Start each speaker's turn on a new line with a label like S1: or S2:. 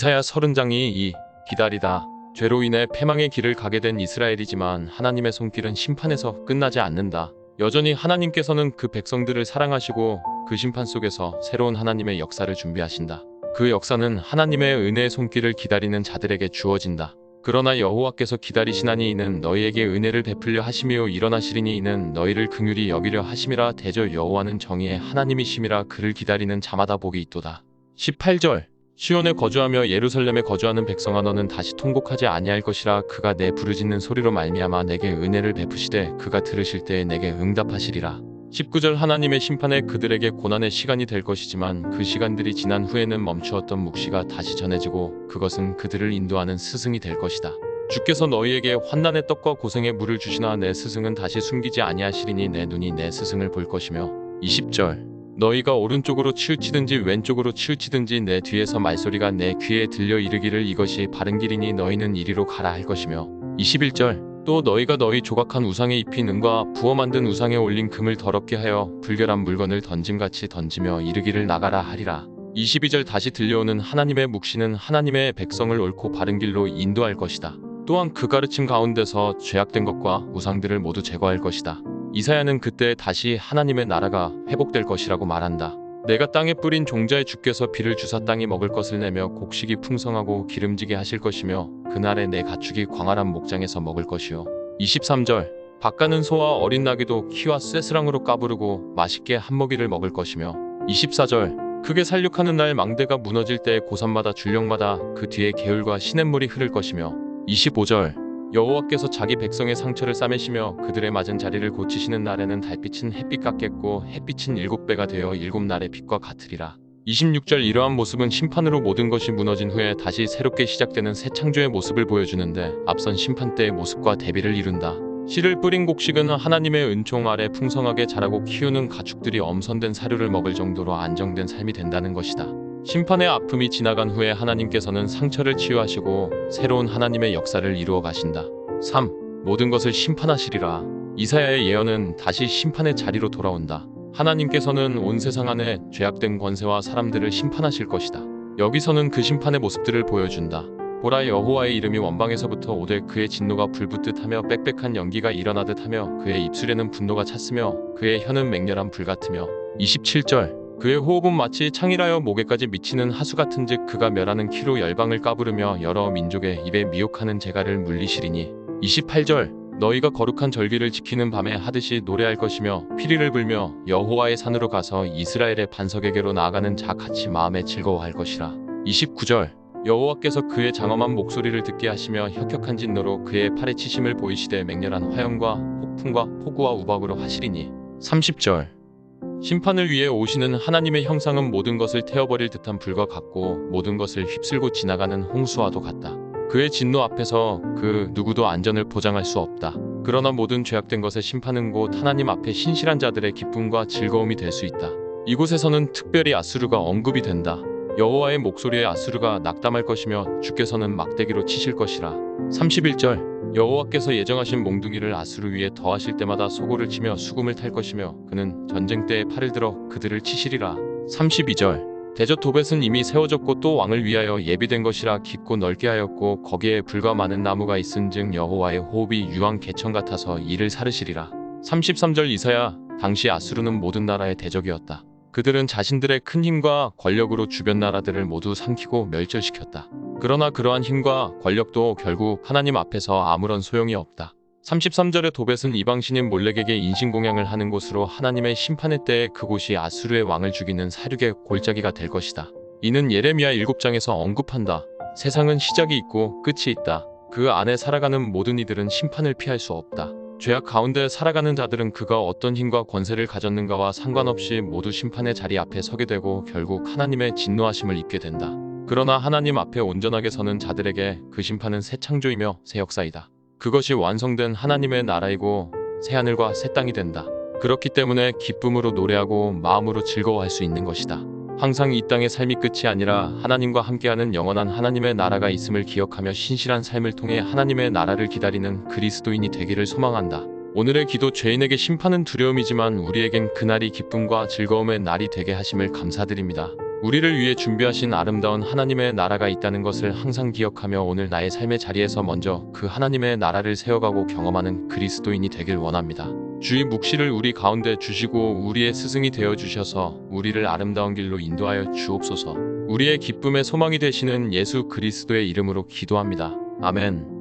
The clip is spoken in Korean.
S1: 이사야 30장이 기다리다. 죄로 인해 패망의 길을 가게 된 이스라엘이지만 하나님의 손길은 심판에서 끝나지 않는다. 여전히 하나님께서는 그 백성들을 사랑하시고 그 심판 속에서 새로운 하나님의 역사를 준비하신다. 그 역사는 하나님의 은혜의 손길을 기다리는 자들에게 주어진다. 그러나 여호와께서 기다리시나니 이는 너희에게 은혜를 베풀려 하심이요 일어나시리니 이는 너희를 긍휼히 여기려 하심이라. 대저 여호와는 정의의 하나님이심이라. 그를 기다리는 자마다 복이 있도다. 18절 시온에 거주하며 예루살렘에 거주하는 백성아, 너는 다시 통곡하지 아니할 것이라. 그가 내 부르짖는 소리로 말미암아 내게 은혜를 베푸시되 그가 들으실 때에 내게 응답하시리라. 19절 하나님의 심판에 그들에게 고난의 시간이 될 것이지만 그 시간들이 지난 후에는 멈추었던 묵시가 다시 전해지고 그것은 그들을 인도하는 스승이 될 것이다. 주께서 너희에게 환난의 떡과 고생의 물을 주시나 내 스승은 다시 숨기지 아니하시리니 내 눈이 내 스승을 볼 것이며. 20절 너희가 오른쪽으로 치우치든지 왼쪽으로 치우치든지 내 뒤에서 말소리가 내 귀에 들려 이르기를 이것이 바른 길이니 너희는 이리로 가라 할 것이며. 21절 또 너희가 너희 조각한 우상에 입힌 은과 부어 만든 우상에 올린 금을 더럽게 하여 불결한 물건을 던짐같이 던지며 이르기를 나가라 하리라. 22절 다시 들려오는 하나님의 묵시는 하나님의 백성을 옳고 바른 길로 인도할 것이다. 또한 그 가르침 가운데서 죄악된 것과 우상들을 모두 제거할 것이다. 이사야는 그때 다시 하나님의 나라가 회복될 것이라고 말한다. 내가 땅에 뿌린 종자의 주께서 비를 주사 땅이 먹을 것을 내며 곡식이 풍성하고 기름지게 하실 것이며 그날에 내 가축이 광활한 목장에서 먹을 것이요. 23절 밭가는 소와 어린 나귀도 키와 쇠스랑으로 까부르고 맛있게 한먹이를 먹을 것이며. 24절 크게 살육하는 날 망대가 무너질 때에 고산마다 줄령마다 그 뒤에 개울과 시냇물이 흐를 것이며. 25절 여호와께서 자기 백성의 상처를 싸매시며 그들의 맞은 자리를 고치시는 날에는 달빛은 햇빛 같겠고 햇빛은 7배가 되어 7날의 빛과 같으리라. 26절 이러한 모습은 심판으로 모든 것이 무너진 후에 다시 새롭게 시작되는 새 창조의 모습을 보여주는데 앞선 심판 때의 모습과 대비를 이룬다. 씨를 뿌린 곡식은 하나님의 은총 아래 풍성하게 자라고 키우는 가축들이 엄선된 사료를 먹을 정도로 안정된 삶이 된다는 것이다. 심판의 아픔이 지나간 후에 하나님께서는 상처를 치유하시고 새로운 하나님의 역사를 이루어 가신다. 3. 모든 것을 심판하시리라. 이사야의 예언은 다시 심판의 자리로 돌아온다. 하나님께서는 온 세상 안에 죄악된 권세와 사람들을 심판하실 것이다. 여기서는 그 심판의 모습들을 보여준다. 보라, 여호와의 이름이 원방에서부터 오되 그의 진노가 불붙듯 하며 빽빽한 연기가 일어나듯 하며 그의 입술에는 분노가 찼으며 그의 혀는 맹렬한 불 같으며. 27절 그의 호흡은 마치 창이라여 목에까지 미치는 하수 같은즉 그가 멸하는 키로 열방을 까부르며 여러 민족의 입에 미혹하는 재갈을 물리시리니. 28절 너희가 거룩한 절기를 지키는 밤에 하듯이 노래할 것이며 피리를 불며 여호와의 산으로 가서 이스라엘의 반석에게로 나아가는 자 같이 마음에 즐거워할 것이라. 29절 여호와께서 그의 장엄한 목소리를 듣게 하시며 혁혁한 진노로 그의 팔에 치심을 보이시되 맹렬한 화염과 폭풍과 폭우와 우박으로 하시리니. 30절 심판을 위해 오시는 하나님의 형상은 모든 것을 태워버릴 듯한 불과 같고 모든 것을 휩쓸고 지나가는 홍수와도 같다. 그의 진노 앞에서 그 누구도 안전을 보장할 수 없다. 그러나 모든 죄악된 것의 심판은 곧 하나님 앞에 신실한 자들의 기쁨과 즐거움이 될 수 있다. 이곳에서는 특별히 아수르가 언급이 된다. 여호와의 목소리에 아수르가 낙담할 것이며 주께서는 막대기로 치실 것이라. 31절 여호와께서 예정하신 몽둥이를 아수르 위에 더하실 때마다 소고를 치며 수금을 탈 것이며 그는 전쟁 때에 팔을 들어 그들을 치시리라. 32절 대저 도벳은 이미 세워졌고 또 왕을 위하여 예비된 것이라. 깊고 넓게 하였고 거기에 불과 많은 나무가 있은즉 여호와의 호흡이 유황 개천 같아서 이를 사르시리라. 33절 이사야 당시 아수르는 모든 나라의 대적이었다. 그들은 자신들의 큰 힘과 권력으로 주변 나라들을 모두 삼키고 멸절시켰다. 그러나 그러한 힘과 권력도 결국 하나님 앞에서 아무런 소용이 없다. 33절의 도벳은 이방신인 몰렉에게 인신공양을 하는 곳으로 하나님의 심판의 때에 그곳이 아수르의 왕을 죽이는 사륙의 골짜기가 될 것이다. 이는 예레미야 7장에서 언급한다. 세상은 시작이 있고 끝이 있다. 그 안에 살아가는 모든 이들은 심판을 피할 수 없다. 죄악 가운데 살아가는 자들은 그가 어떤 힘과 권세를 가졌는가와 상관없이 모두 심판의 자리 앞에 서게 되고 결국 하나님의 진노하심을 입게 된다. 그러나 하나님 앞에 온전하게 서는 자들에게 그 심판은 새 창조이며 새 역사이다. 그것이 완성된 하나님의 나라이고 새 하늘과 새 땅이 된다. 그렇기 때문에 기쁨으로 노래하고 마음으로 즐거워할 수 있는 것이다. 항상 이 땅의 삶이 끝이 아니라 하나님과 함께하는 영원한 하나님의 나라가 있음을 기억하며 신실한 삶을 통해 하나님의 나라를 기다리는 그리스도인이 되기를 소망한다. 오늘의 기도 죄인에게 심판은 두려움이지만 우리에겐 그날이 기쁨과 즐거움의 날이 되게 하심을 감사드립니다. 우리를 위해 준비하신 아름다운 하나님의 나라가 있다는 것을 항상 기억하며 오늘 나의 삶의 자리에서 먼저 그 하나님의 나라를 세워가고 경험하는 그리스도인이 되길 원합니다. 주의 묵시를 우리 가운데 주시고 우리의 스승이 되어 주셔서 우리를 아름다운 길로 인도하여 주옵소서. 우리의 기쁨의 소망이 되시는 예수 그리스도의 이름으로 기도합니다. 아멘.